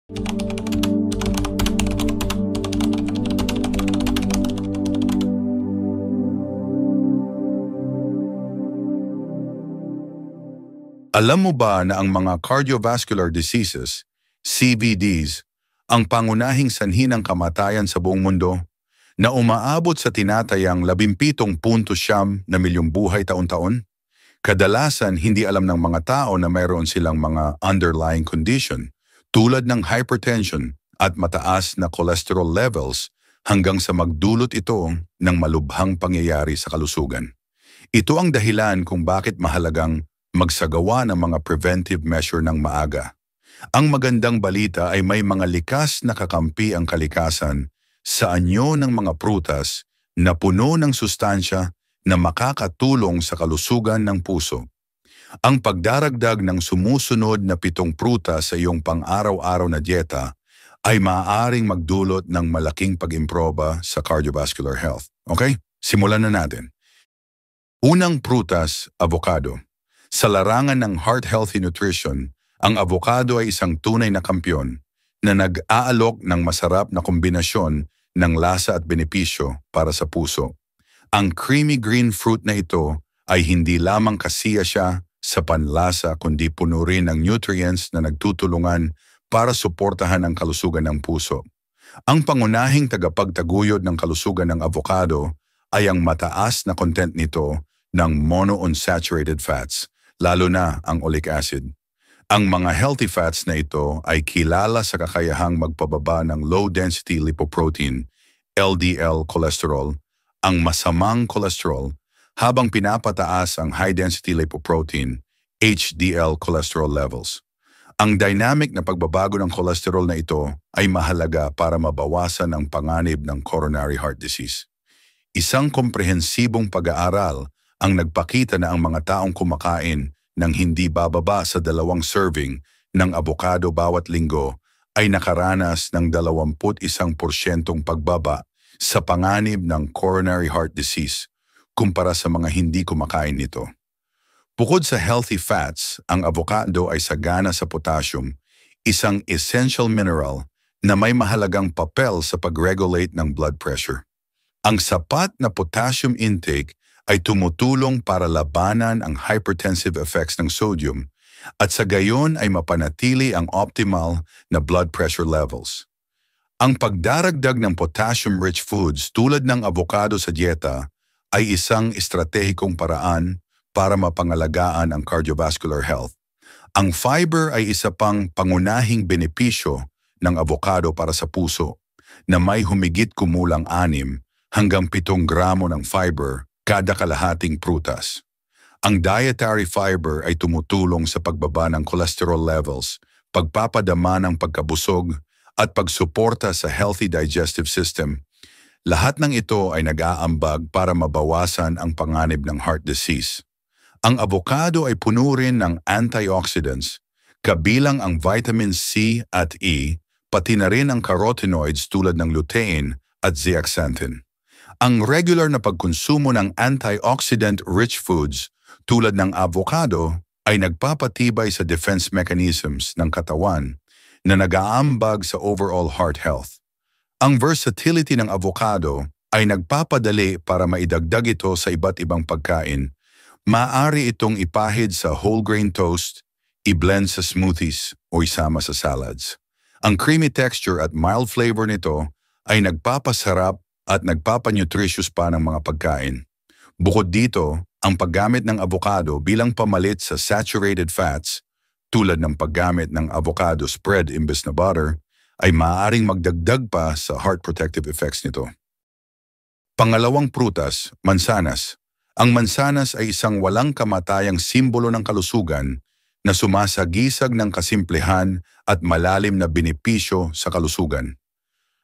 Alam mo ba na ang mga cardiovascular diseases, CVDs, ang pangunahing sanhi ng kamatayan sa buong mundo na umaabot sa tinatayang 17.9 na milyong buhay taon-taon? Kadalasan hindi alam ng mga tao na mayroon silang mga underlying condition tulad ng hypertension at mataas na cholesterol levels hanggang sa magdulot ito ng malubhang pangyayari sa kalusugan. Ito ang dahilan kung bakit mahalagang magsagawa ng mga preventive measure ng maaga. Ang magandang balita ay may mga likas na kakampi ang kalikasan sa anyo ng mga prutas na puno ng sustansya na makakatulong sa kalusugan ng puso. Ang pagdaragdag ng sumusunod na 7 prutas sa iyong pang-araw-araw na dieta ay maaaring magdulot ng malaking pag-improba sa cardiovascular health. Okay? Simulan na natin. Unang prutas, avocado. Sa larangan ng heart-healthy nutrition, ang avocado ay isang tunay na kampyon na nag-aalok ng masarap na kombinasyon ng lasa at benepisyo para sa puso. Ang creamy green fruit na ito ay hindi lamang kasiya siya sa panlasa kundi puno rin ng nutrients na nagtutulungan para suportahan ang kalusugan ng puso. Ang pangunahing tagapagtaguyod ng kalusugan ng avocado ay ang mataas na content nito ng monounsaturated fats, lalo na ang oleic acid. Ang mga healthy fats na ito ay kilala sa kakayahang magpababa ng low-density lipoprotein, LDL cholesterol, ang masamang cholesterol, habang pinapataas ang high-density lipoprotein, HDL cholesterol levels. Ang dynamic na pagbabago ng cholesterol na ito ay mahalaga para mabawasan ang panganib ng coronary heart disease. Isang komprehensibong pag-aaral ang nagpakita na ang mga taong kumakain ng hindi bababa sa 2 serving ng avocado bawat linggo ay nakaranas ng 21% pagbaba sa panganib ng coronary heart disease kumpara sa mga hindi kumakain nito. Bukod sa healthy fats, ang avocado ay sagana sa potassium, isang essential mineral na may mahalagang papel sa pag-regulate ng blood pressure. Ang sapat na potassium intake ay tumutulong para labanan ang hypertensive effects ng sodium at sa gayon ay mapanatili ang optimal na blood pressure levels. Ang pagdaragdag ng potassium-rich foods tulad ng avocado sa dieta ay isang estratehikong paraan para mapangalagaan ang cardiovascular health. Ang fiber ay isa pang pangunahing benepisyo ng avocado para sa puso na may humigit kumulang 6 hanggang 7 gramo ng fiber kada kalahating prutas. Ang dietary fiber ay tumutulong sa pagbaba ng cholesterol levels, pagpapadama ng pagkabusog, at pagsuporta sa healthy digestive system. Lahat ng ito ay nag-aambag para mabawasan ang panganib ng heart disease. Ang avocado ay puno rin ng antioxidants, kabilang ang vitamin C at E, pati na rin ang carotenoids tulad ng lutein at zeaxanthin. Ang regular na pagkonsumo ng antioxidant-rich foods tulad ng avocado ay nagpapatibay sa defense mechanisms ng katawan na nag-aambag sa overall heart health. Ang versatility ng avocado ay nagpapadali para maidagdag ito sa iba't ibang pagkain. Maaari itong ipahid sa whole grain toast, i-blend sa smoothies o isama sa salads. Ang creamy texture at mild flavor nito ay nagpapasarap at nagpapanutritious pa ng mga pagkain. Bukod dito, ang paggamit ng avocado bilang pamalit sa saturated fats, tulad ng paggamit ng avocado spread imbes na butter, ay maaaring magdagdag pa sa heart protective effects nito. Pangalawang prutas, mansanas. Ang mansanas ay isang walang kamatayang simbolo ng kalusugan na sumasagisag ng kasimplehan at malalim na benepisyo sa kalusugan.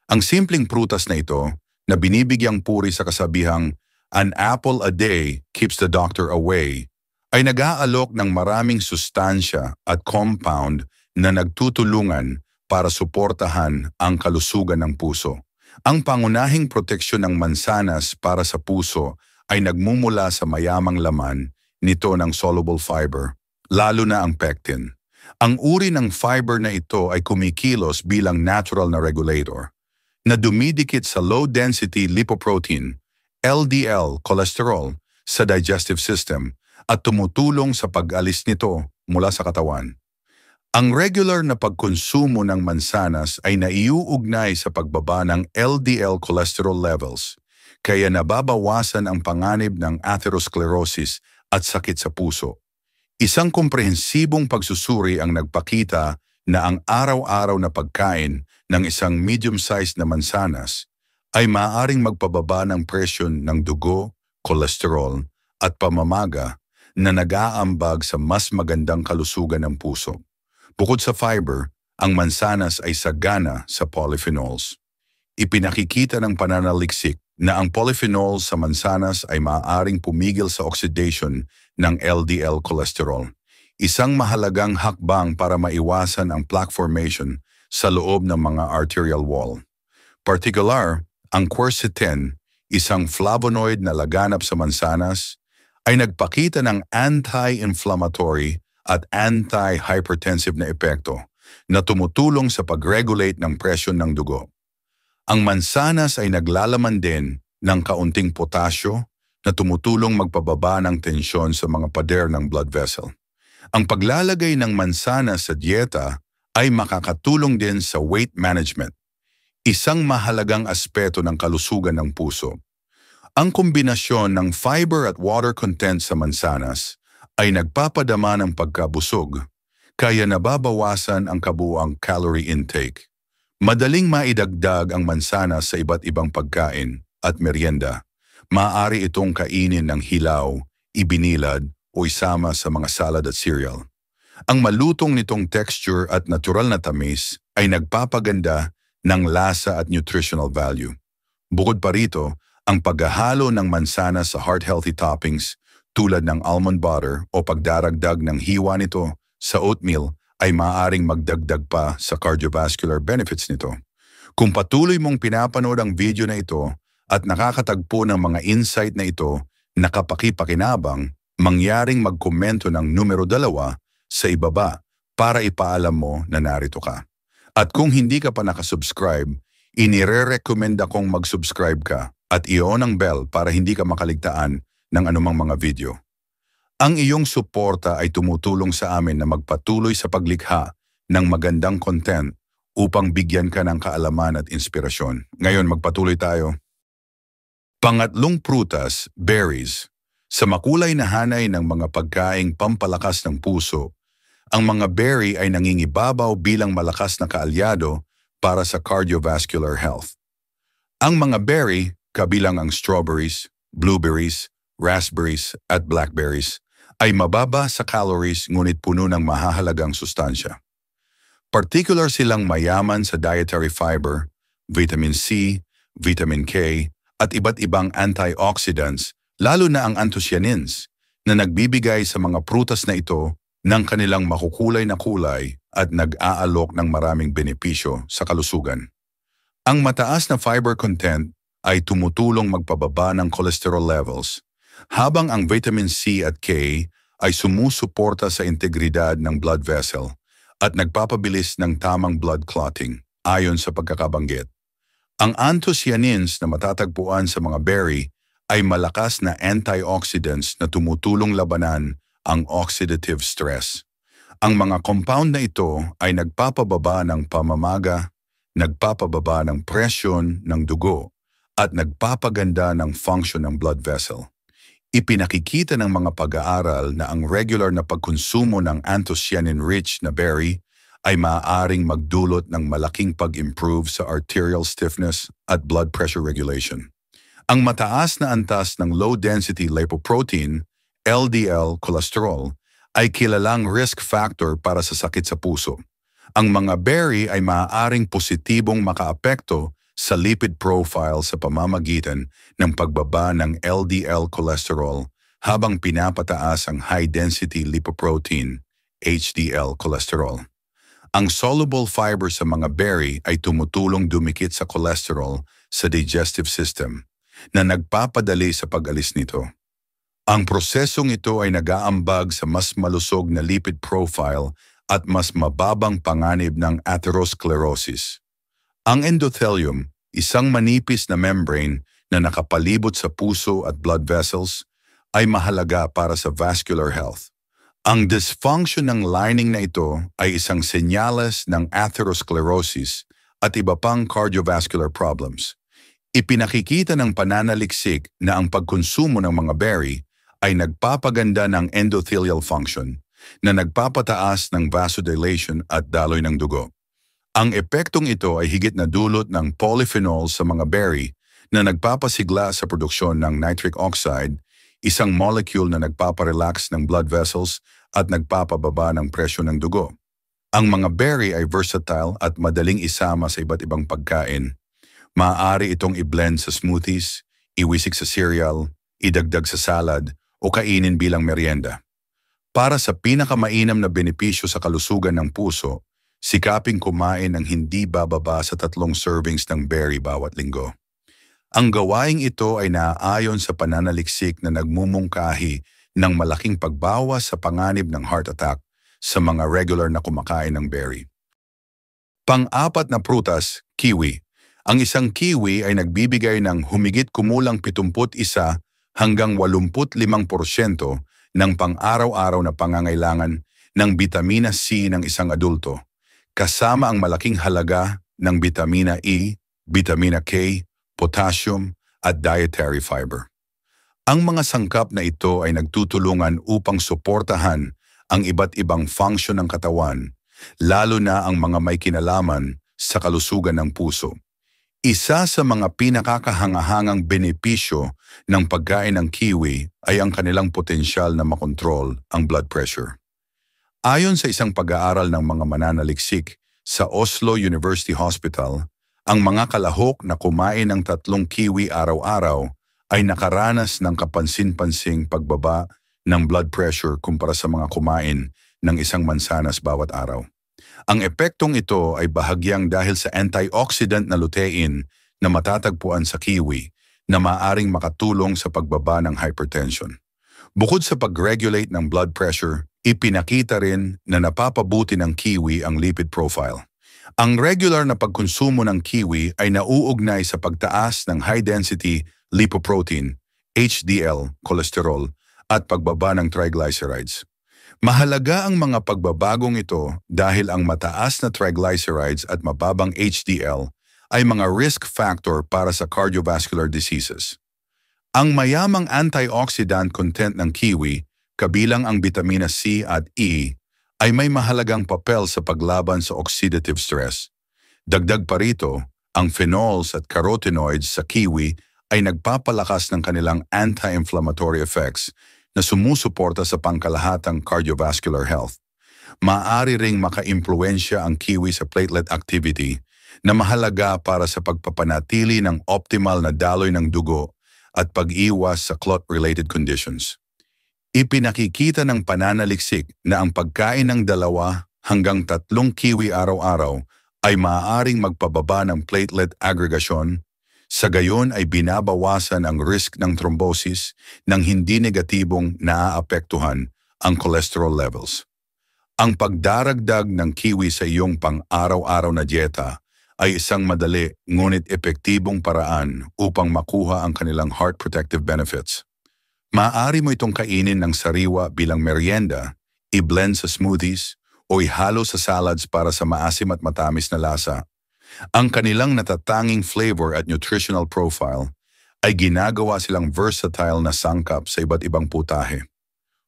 Ang simpleng prutas na ito, na binibigyang puri sa kasabihang "an apple a day keeps the doctor away", ay nag-aalok ng maraming sustansya at compound na nagtutulungan para suportahan ang kalusugan ng puso. Ang pangunahing proteksyon ng mansanas para sa puso ay nagmumula sa mayamang laman nito ng soluble fiber, lalo na ang pectin. Ang uri ng fiber na ito ay kumikilos bilang natural na regulator na dumidikit sa low-density lipoprotein, LDL cholesterol, sa digestive system at tumutulong sa pag-alis nito mula sa katawan. Ang regular na pagkonsumo ng mansanas ay naiuugnay sa pagbaba ng LDL cholesterol levels, kaya nababawasan ang panganib ng atherosclerosis at sakit sa puso. Isang komprehensibong pagsusuri ang nagpakita na ang araw-araw na pagkain ng isang medium-sized na mansanas ay maaaring magpababa ng presyon ng dugo, kolesterol at pamamaga na nag-aambag sa mas magandang kalusugan ng puso. Bukod sa fiber, ang mansanas ay sagana sa polyphenols. Ipinakikita ng pananaliksik na ang polyphenols sa mansanas ay maaaring pumigil sa oxidation ng LDL cholesterol, isang mahalagang hakbang para maiwasan ang plaque formation sa loob ng mga arterial wall. Particular, ang quercetin, isang flavonoid na laganap sa mansanas, ay nagpakita ng anti-inflammatory at anti-hypertensive na epekto na tumutulong sa pag-regulate ng presyon ng dugo. Ang mansanas ay naglalaman din ng kaunting potasyo na tumutulong magpababa ng tensyon sa mga pader ng blood vessel. Ang paglalagay ng mansanas sa dieta ay makakatulong din sa weight management, isang mahalagang aspeto ng kalusugan ng puso. Ang kombinasyon ng fiber at water content sa mansanas ay nagpapadama ng pagkabusog, kaya nababawasan ang kabuuang calorie intake. Madaling maidagdag ang mansanas sa iba't ibang pagkain at merienda. Maaari itong kainin ng hilaw, ibinilad o isama sa mga salad at cereal. Ang malutong nitong texture at natural na tamis ay nagpapaganda ng lasa at nutritional value. Bukod pa rito, ang paghahalo ng mansanas sa heart-healthy toppings tulad ng almond butter o pagdaragdag ng hiwa nito sa oatmeal ay maaaring magdagdag pa sa cardiovascular benefits nito. Kung patuloy mong pinapanood ang video na ito at nakakatagpo ng mga insight na ito na kapakipakinabang, mangyaring magkomento ng numero 2 sa ibaba para ipaalam mo na narito ka. At kung hindi ka pa nakasubscribe, inire-recommend akong mag-subscribe ka at i-on ang bell para hindi ka makaligtaan ng anumang mga video. Ang iyong suporta ay tumutulong sa amin na magpatuloy sa paglikha ng magandang content upang bigyan ka ng kaalaman at inspirasyon. Ngayon, magpatuloy tayo. Pangatlong prutas, berries. Sa makulay na hanay ng mga pagkaing pampalakas ng puso, ang mga berry ay nangingibabaw bilang malakas na kaalyado para sa cardiovascular health. Ang mga berry, kabilang ang strawberries, blueberries, raspberries at blackberries, ay mababa sa calories ngunit puno ng mahahalagang sustansya. Particular silang mayaman sa dietary fiber, vitamin C, vitamin K, at iba't ibang antioxidants, lalo na ang anthocyanins, na nagbibigay sa mga prutas na ito ng kanilang makukulay na kulay at nag-aalok ng maraming benepisyo sa kalusugan. Ang mataas na fiber content ay tumutulong magpababa ng cholesterol levels, habang ang vitamin C at K ay sumusuporta sa integridad ng blood vessel at nagpapabilis ng tamang blood clotting ayon sa pagkakabanggit. Ang anthocyanins na matatagpuan sa mga berry ay malakas na antioxidants na tumutulong labanan ang oxidative stress. Ang mga compound na ito ay nagpapababa ng pamamaga, nagpapababa ng presyon ng dugo, at nagpapaganda ng function ng blood vessel. Ipinakikita ng mga pag-aaral na ang regular na pagkonsumo ng anthocyanin-rich na berry ay maaaring magdulot ng malaking pag-improve sa arterial stiffness at blood pressure regulation. Ang mataas na antas ng low-density lipoprotein, LDL cholesterol, ay kilalang risk factor para sa sakit sa puso. Ang mga berry ay maaaring positibong makaapekto sa lipid profile sa pamamagitan ng pagbaba ng LDL cholesterol habang pinapataas ang high-density lipoprotein, HDL cholesterol. Ang soluble fiber sa mga berry ay tumutulong dumikit sa cholesterol sa digestive system na nagpapadali sa pag-alis nito. Ang prosesong ito ay nag-aambag sa mas malusog na lipid profile at mas mababang panganib ng atherosclerosis. Ang endothelium, isang manipis na membrane na nakapalibot sa puso at blood vessels, ay mahalaga para sa vascular health. Ang dysfunction ng lining na ito ay isang senyales ng atherosclerosis at iba pang cardiovascular problems. Ipinakikita ng pananaliksik na ang pagkonsumo ng mga berry ay nagpapaganda ng endothelial function na nagpapataas ng vasodilation at daloy ng dugo. Ang epektong ito ay higit na dulot ng polyphenols sa mga berry na nagpapasigla sa produksyon ng nitric oxide, isang molecule na nagpaparelax ng blood vessels at nagpapababa ng presyo ng dugo. Ang mga berry ay versatile at madaling isama sa iba't ibang pagkain. Maaari itong i-blend sa smoothies, iwisik sa cereal, idagdag sa salad o kainin bilang merienda. Para sa pinakamainam na benepisyo sa kalusugan ng puso, sikaping kumain ng hindi bababa sa 3 servings ng berry bawat linggo. Ang gawaing ito ay naaayon sa pananaliksik na nagmumungkahi ng malaking pagbawas sa panganib ng heart attack sa mga regular na kumakain ng berry. Pang-apat na prutas, kiwi. Ang isang kiwi ay nagbibigay ng humigit kumulang 71 hanggang 85% ng pang-araw-araw na pangangailangan ng bitamina C ng isang adulto, kasama ang malaking halaga ng bitamina E, bitamina K, potassium at dietary fiber. Ang mga sangkap na ito ay nagtutulungan upang suportahan ang iba't ibang function ng katawan, lalo na ang mga may kinalaman sa kalusugan ng puso. Isa sa mga pinakakahangahangang benepisyo ng pagkain ng kiwi ay ang kanilang potensyal na makontrol ang blood pressure. Ayon sa isang pag-aaral ng mga mananaliksik sa Oslo University Hospital, ang mga kalahok na kumain ng 3 kiwi araw-araw ay nakaranas ng kapansin-pansing pagbaba ng blood pressure kumpara sa mga kumain ng isang mansanas bawat araw. Ang epektong ito ay bahagyang dahil sa antioxidant na lutein na matatagpuan sa kiwi na maaaring makatulong sa pagbaba ng hypertension. Bukod sa pag-regulate ng blood pressure, ipinakita rin na napapabuti ng kiwi ang lipid profile. Ang regular na pagkonsumo ng kiwi ay nauugnay sa pagtaas ng high-density lipoprotein, HDL, cholesterol, at pagbaba ng triglycerides. Mahalaga ang mga pagbabagong ito dahil ang mataas na triglycerides at mababang HDL ay mga risk factor para sa cardiovascular diseases. Ang mayamang antioxidant content ng kiwi, kabilang ang vitamina C at E, ay may mahalagang papel sa paglaban sa oxidative stress. Dagdag pa rito, ang phenols at carotenoids sa kiwi ay nagpapalakas ng kanilang anti-inflammatory effects na sumusuporta sa pangkalahatang cardiovascular health. Maaari ring makaimpluwensya ang kiwi sa platelet activity na mahalaga para sa pagpapanatili ng optimal na daloy ng dugo at pag-iwas sa clot-related conditions. Ipinakikita ng pananaliksik na ang pagkain ng 2 hanggang 3 kiwi araw-araw ay maaaring magpababa ng platelet aggregation, sa gayon ay binabawasan ang risk ng thrombosis nang hindi negatibong naaapektuhan ang cholesterol levels. Ang pagdaragdag ng kiwi sa iyong pang-araw-araw na dieta ay isang madali ngunit epektibong paraan upang makuha ang kanilang heart protective benefits. Maaari mo itong kainin ng sariwa bilang merienda, i-blend sa smoothies, o ihalo sa salads para sa maasim at matamis na lasa. Ang kanilang natatanging flavor at nutritional profile ay ginagawa silang versatile na sangkap sa iba't ibang putahe.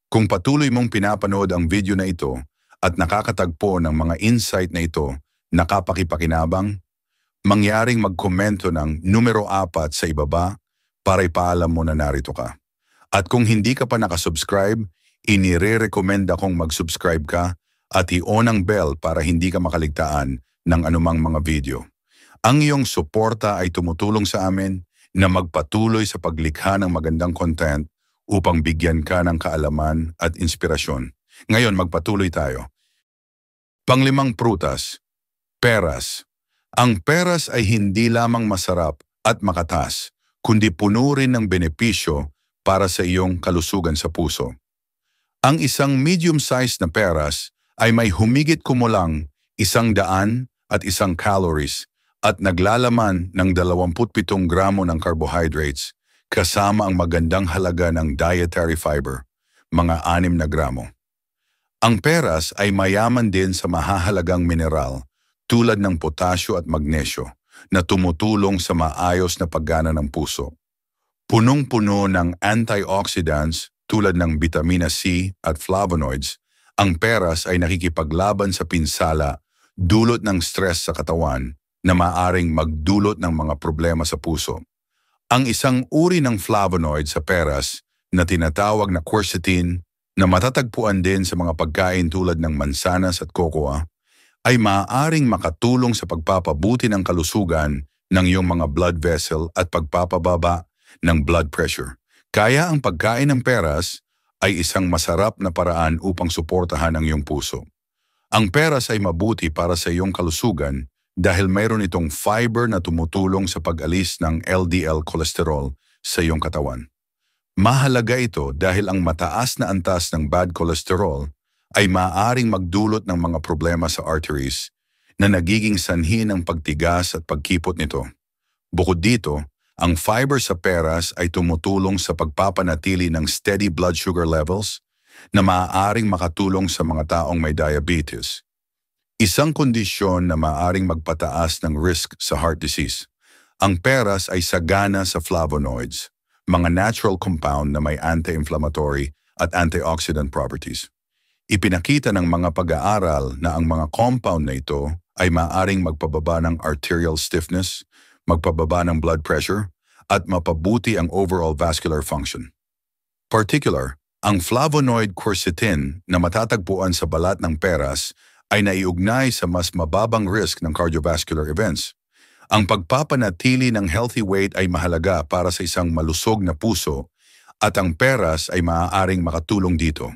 Kung patuloy mong pinapanood ang video na ito at nakakatagpo ng mga insight na ito na kapakipakinabang, mangyaring magkomento ng numero 4 sa ibaba para ipaalam mo na narito ka. At kung hindi ka pa nakasubscribe, inire-recommenda kong mag-subscribe ka at i-on ang bell para hindi ka makaligtaan ng anumang mga video. Ang iyong suporta ay tumutulong sa amin na magpatuloy sa paglikha ng magandang content upang bigyan ka ng kaalaman at inspirasyon. Ngayon, magpatuloy tayo. Pang-5 prutas, peras. Ang peras ay hindi lamang masarap at makatas, kundi puno rin ng benepisyo para sa iyong kalusugan sa puso. Ang isang medium-sized na peras ay may humigit kumulang 101 calories at naglalaman ng 27 gramo ng carbohydrates kasama ang magandang halaga ng dietary fiber, mga 6 na gramo. Ang peras ay mayaman din sa mahahalagang mineral tulad ng potasyo at magnesyo na tumutulong sa maayos na paggana ng puso. Punong-puno ng antioxidants tulad ng vitamina C at flavonoids, ang peras ay nakikipaglaban sa pinsala, dulot ng stress sa katawan na maaring magdulot ng mga problema sa puso. Ang isang uri ng flavonoid sa peras na tinatawag na quercetin na matatagpuan din sa mga pagkain tulad ng mansanas at cocoa ay maaaring makatulong sa pagpapabuti ng kalusugan ng iyong mga blood vessel at pagpapababa ng blood pressure. Kaya ang pagkain ng peras ay isang masarap na paraan upang suportahan ang iyong puso. Ang peras ay mabuti para sa iyong kalusugan dahil mayroon itong fiber na tumutulong sa pag-alis ng LDL cholesterol sa iyong katawan. Mahalaga ito dahil ang mataas na antas ng bad cholesterol ay maaaring magdulot ng mga problema sa arteries na nagiging sanhi ng pagtigas at pagkipot nito. Bukod dito, ang fiber sa peras ay tumutulong sa pagpapanatili ng steady blood sugar levels na maaaring makatulong sa mga taong may diabetes. Isang kondisyon na maaaring magpataas ng risk sa heart disease. Ang peras ay sagana sa flavonoids, mga natural compound na may anti-inflammatory at antioxidant properties. Ipinakita ng mga pag-aaral na ang mga compound na ito ay maaaring magpababa ng arterial stiffness, magpababa ng blood pressure, at mapabuti ang overall vascular function. Particular, ang flavonoid quercetin na matatagpuan sa balat ng peras ay naiugnay sa mas mababang risk ng cardiovascular events. Ang pagpapanatili ng healthy weight ay mahalaga para sa isang malusog na puso at ang peras ay maaaring makatulong dito.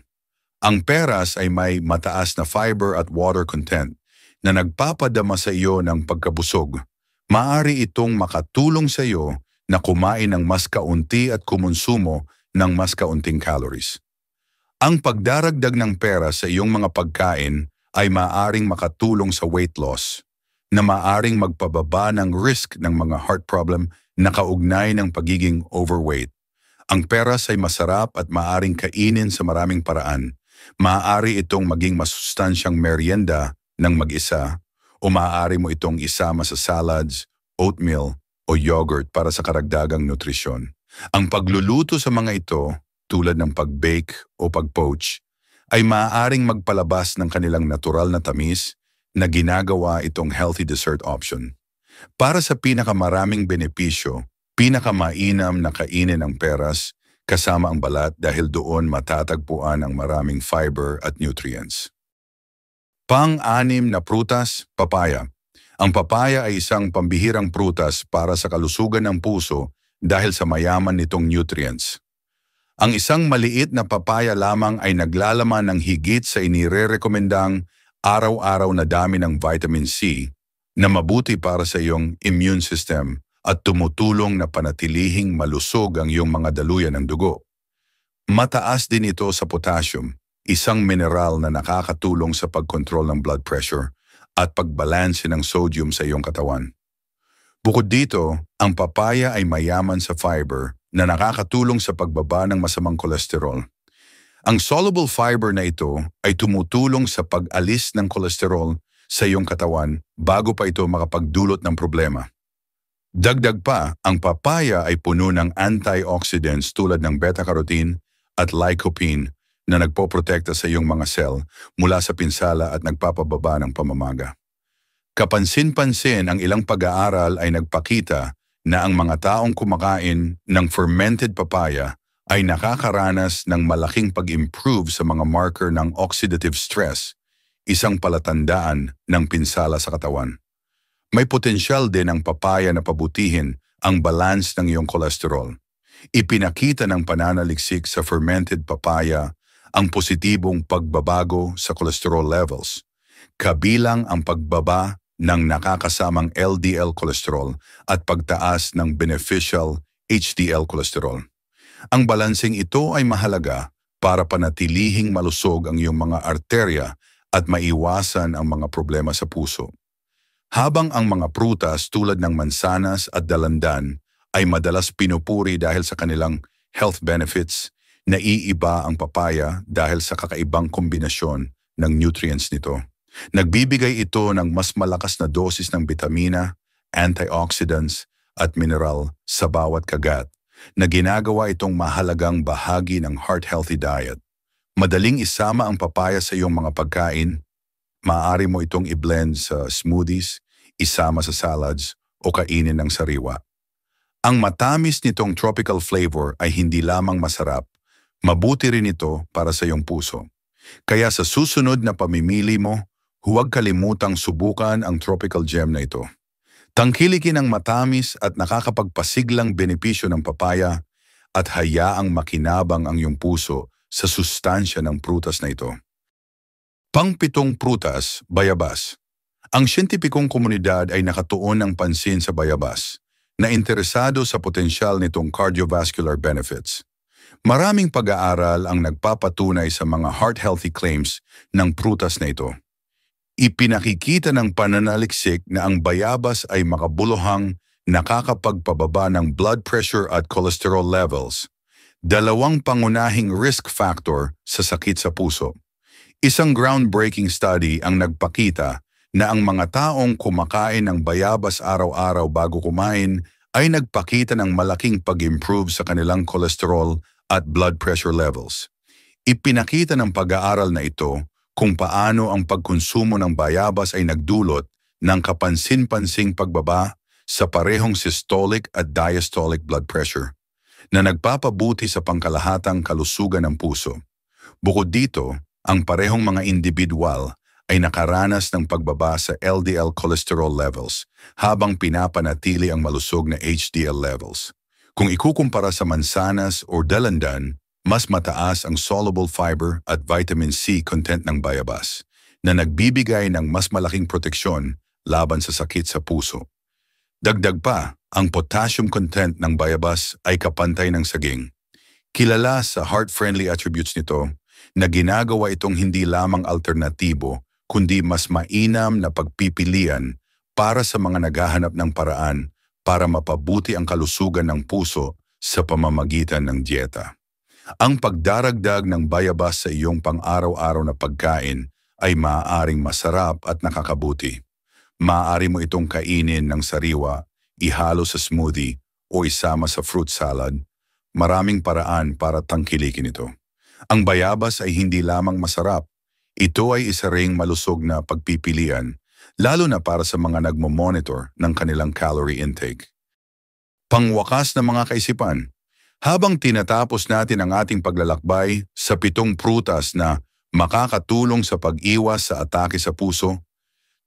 Ang peras ay may mataas na fiber at water content na nagpapadama sa iyo ng pagkabusog. Maaari itong makatulong sa iyo na kumain ng mas kaunti at kumonsumo ng mas kaunting calories. Ang pagdaragdag ng peras sa iyong mga pagkain ay maaaring makatulong sa weight loss na maaaring magpababa ng risk ng mga heart problem na kaugnay ng pagiging overweight. Ang peras ay masarap at maaaring kainin sa maraming paraan. Maaari itong maging masustansyang merienda ng mag-isa o maaari mo itong isama sa salads, oatmeal o yogurt para sa karagdagang nutrisyon. Ang pagluluto sa mga ito, tulad ng pag-bake o pag-poach, ay maaaring magpalabas ng kanilang natural na tamis na ginagawa itong healthy dessert option. Para sa pinakamaraming benepisyo, pinakamainam na kainin ang peras kasama ang balat dahil doon matatagpuan ang maraming fiber at nutrients. Pang-anim na prutas, papaya. Ang papaya ay isang pambihirang prutas para sa kalusugan ng puso dahil sa mayaman nitong nutrients. Ang isang maliit na papaya lamang ay naglalaman ng higit sa inirerekomendang araw-araw na dami ng vitamin C na mabuti para sa iyong immune system at tumutulong na panatilihing malusog ang iyong mga daluyan ng dugo. Mataas din ito sa potassium, isang mineral na nakakatulong sa pagkontrol ng blood pressure at pagbalanse ng sodium sa iyong katawan. Bukod dito, ang papaya ay mayaman sa fiber na nakakatulong sa pagbaba ng masamang kolesterol. Ang soluble fiber na ito ay tumutulong sa pag-alis ng kolesterol sa iyong katawan bago pa ito makapagdulot ng problema. Dagdag pa, ang papaya ay puno ng antioxidants tulad ng beta-carotene at lycopene na nagpoprotekta sa iyong mga cell mula sa pinsala at nagpapababa ng pamamaga. Kapansin-pansin ang ilang pag-aaral ay nagpakita na ang mga taong kumakain ng fermented papaya ay nakakaranas ng malaking pag-improve sa mga marker ng oxidative stress, isang palatandaan ng pinsala sa katawan. May potensyal din ang papaya na pabutihin ang balance ng iyong kolesterol. Ipinakita ng pananaliksik sa fermented papaya ang positibong pagbabago sa cholesterol levels, kabilang ang pagbaba ng nakakasamang LDL cholesterol at pagtaas ng beneficial HDL cholesterol. Ang balansing ito ay mahalaga para panatilihing malusog ang iyong mga arterya at maiwasan ang mga problema sa puso. Habang ang mga prutas tulad ng mansanas at dalandan ay madalas pinupuri dahil sa kanilang health benefits, naiiba ang papaya dahil sa kakaibang kombinasyon ng nutrients nito. Nagbibigay ito ng mas malakas na dosis ng bitamina, antioxidants at mineral sa bawat kagat na ginagawa itong mahalagang bahagi ng heart-healthy diet. Madaling isama ang papaya sa iyong mga pagkain. Maaari mo itong i-blend sa smoothies, isama sa salads o kainin ng sariwa. Ang matamis nitong tropical flavor ay hindi lamang masarap, mabuti rin ito para sa iyong puso. Kaya sa susunod na pamimili mo, huwag kalimutang subukan ang tropical gem na ito. Tangkilikin ang matamis at nakakapagpasiglang benepisyo ng papaya at hayaang makinabang ang iyong puso sa sustansya ng prutas na ito. Pang-pitong prutas, bayabas. Ang siyentipikong komunidad ay nakatuon ng pansin sa bayabas, na interesado sa potensyal nitong cardiovascular benefits. Maraming pag-aaral ang nagpapatunay sa mga heart-healthy claims ng prutas na ito. Ipinakikita ng pananaliksik na ang bayabas ay makabuluhang nakakapagpababa ng blood pressure at cholesterol levels, dalawang pangunahing risk factor sa sakit sa puso. Isang groundbreaking study ang nagpakita na ang mga taong kumakain ng bayabas araw-araw bago kumain ay nagpakita ng malaking pag-improve sa kanilang cholesterol at blood pressure levels. Ipinakita ng pag-aaral na ito kung paano ang pagkonsumo ng bayabas ay nagdulot ng kapansin-pansing pagbaba sa parehong systolic at diastolic blood pressure na nagpapabuti sa pangkalahatang kalusugan ng puso. Bukod dito, ang parehong mga individual ay nakaranas ng pagbaba sa LDL cholesterol levels habang pinapanatili ang malusog na HDL levels. Kung ikukumpara sa mansanas o dalandan, mas mataas ang soluble fiber at vitamin C content ng bayabas na nagbibigay ng mas malaking proteksyon laban sa sakit sa puso. Dagdag pa, ang potassium content ng bayabas ay kapantay ng saging. Kilala sa heart-friendly attributes nito na ginagawa itong hindi lamang alternatibo kundi mas mainam na pagpipilian para sa mga naghahanap ng paraan para mapabuti ang kalusugan ng puso sa pamamagitan ng dieta. Ang pagdaragdag ng bayabas sa iyong pang-araw-araw na pagkain ay maaaring masarap at nakakabuti. Maaari mo itong kainin ng sariwa, ihalo sa smoothie o isama sa fruit salad. Maraming paraan para tangkilikin ito. Ang bayabas ay hindi lamang masarap, ito ay isa ring malusog na pagpipilian, lalo na para sa mga nagmo-monitor ng kanilang calorie intake. Pangwakas na mga kaisipan, habang tinatapos natin ang ating paglalakbay sa 7 prutas na makakatulong sa pag-iwas sa atake sa puso,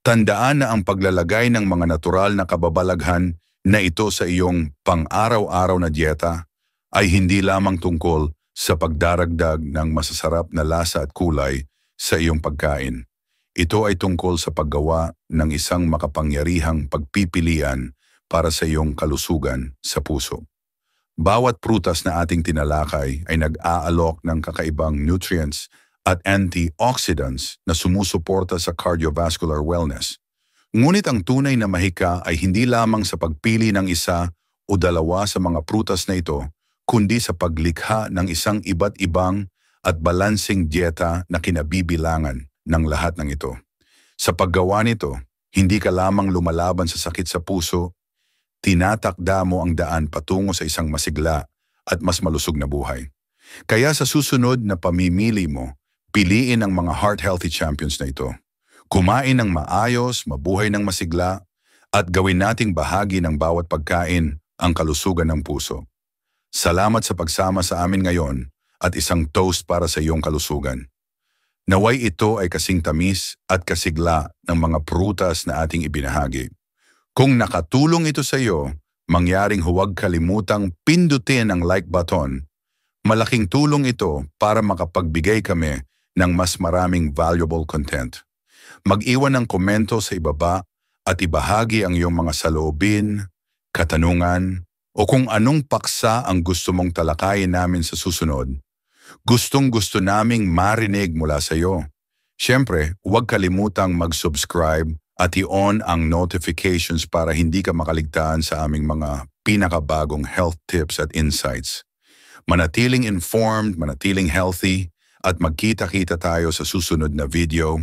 tandaan na ang paglalagay ng mga natural na kababalaghan na ito sa iyong pang-araw-araw na dieta ay hindi lamang tungkol sa pagdaragdag ng masasarap na lasa at kulay sa iyong pagkain. Ito ay tungkol sa paggawa ng isang makapangyarihang pagpipilian para sa iyong kalusugan sa puso. Bawat prutas na ating tinalakay ay nag-aalok ng kakaibang nutrients at antioxidants na sumusuporta sa cardiovascular wellness. Ngunit ang tunay na mahika ay hindi lamang sa pagpili ng isa o dalawa sa mga prutas na ito, kundi sa paglikha ng isang iba't ibang at balansing dieta na kinabibilangan ng lahat ng ito. Sa paggawa nito, hindi ka lamang lumalaban sa sakit sa puso, tinatakda mo ang daan patungo sa isang masigla at mas malusog na buhay. Kaya sa susunod na pamimili mo, piliin ang mga heart-healthy champions na ito. Kumain ng maayos, mabuhay ng masigla, at gawin nating bahagi ng bawat pagkain ang kalusugan ng puso. Salamat sa pagsama sa amin ngayon at isang toast para sa iyong kalusugan. Naway ito ay kasing tamis at kasigla ng mga prutas na ating ibinahagi. Kung nakatulong ito sa iyo, mangyaring huwag kalimutang pindutin ang like button. Malaking tulong ito para makapagbigay kami ng mas maraming valuable content. Mag-iwan ng komento sa ibaba at ibahagi ang iyong mga saloobin, katanungan, o kung anong paksa ang gusto mong talakayin namin sa susunod. Gustong-gusto naming marinig mula sa iyo. Siyempre, huwag kalimutang mag-subscribe at i-on ang notifications para hindi ka makaligtaan sa aming mga pinakabagong health tips at insights. Manatiling informed, manatiling healthy, at magkita-kita tayo sa susunod na video.